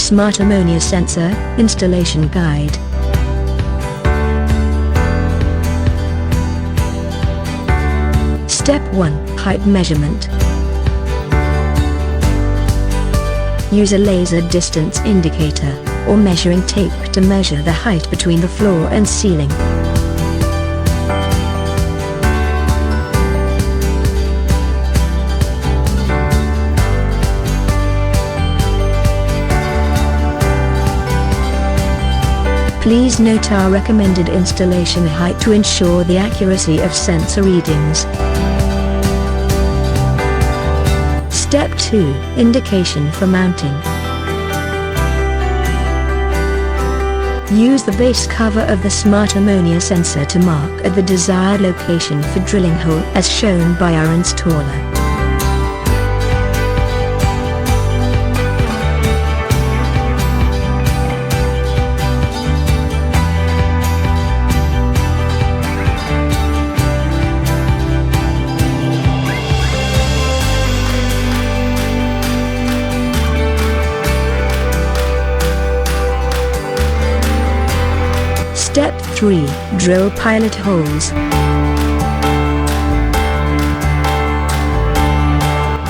Smart Ammonia Sensor, Installation Guide. Step 1. Height Measurement. Use a laser distance indicator, or measuring tape to measure the height between the floor and ceiling. Please note our recommended installation height to ensure the accuracy of sensor readings. Step 2. Indication for mounting. Use the base cover of the Smart Ammonia sensor to mark at the desired location for drilling hole as shown by our installer. Step 3. Drill pilot holes.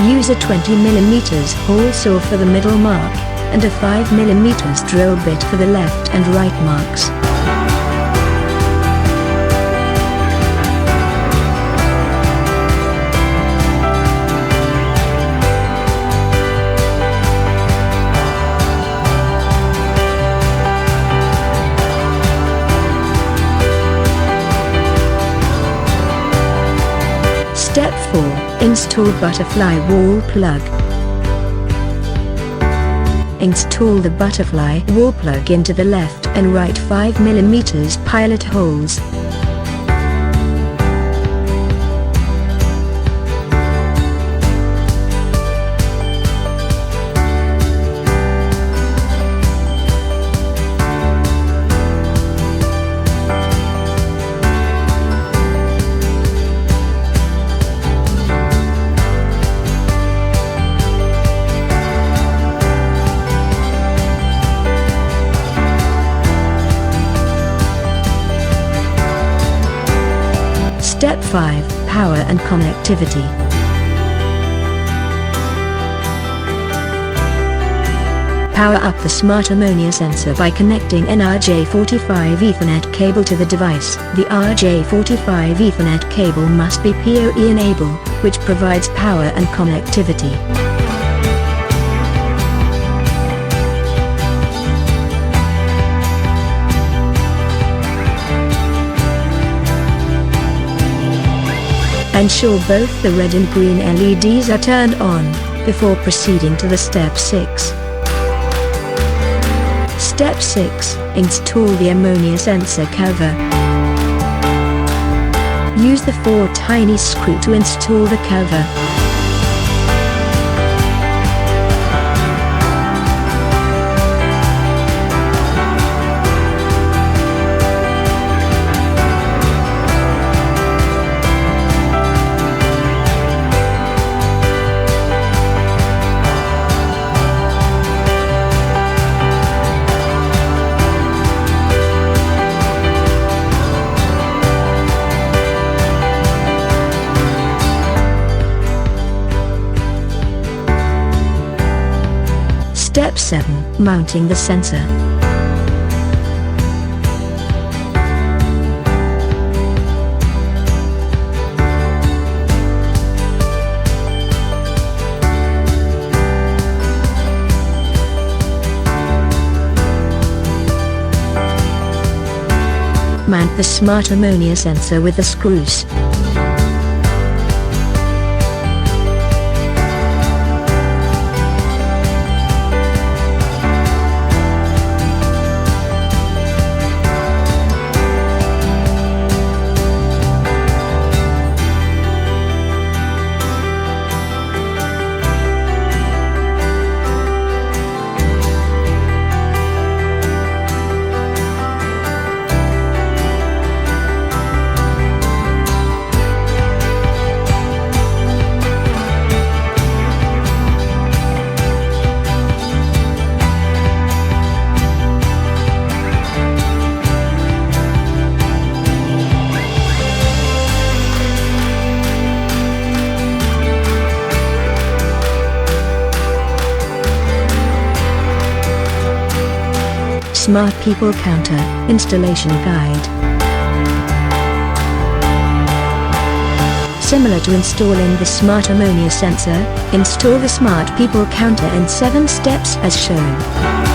Use a 20 mm hole saw for the middle mark, and a 5 mm drill bit for the left and right marks. Step 4. Install butterfly wall plug. Install the butterfly wall plug into the left and right 5 mm pilot holes. Step 5. Power and connectivity. Power up the Smart Ammonia sensor by connecting an RJ45 Ethernet cable to the device. The RJ45 Ethernet cable must be PoE enable, which provides power and connectivity. Ensure both the red and green LEDs are turned on, before proceeding to the Step 6. Step 6. Install the ammonia sensor cover. Use the 4 tiny screws to install the cover. Step 7. Mounting the sensor. Mount the Smart Ammonia sensor with the screws. Smart People Counter, Installation Guide. Similar to installing the Smart Ammonia sensor, install the Smart People Counter in 7 steps as shown.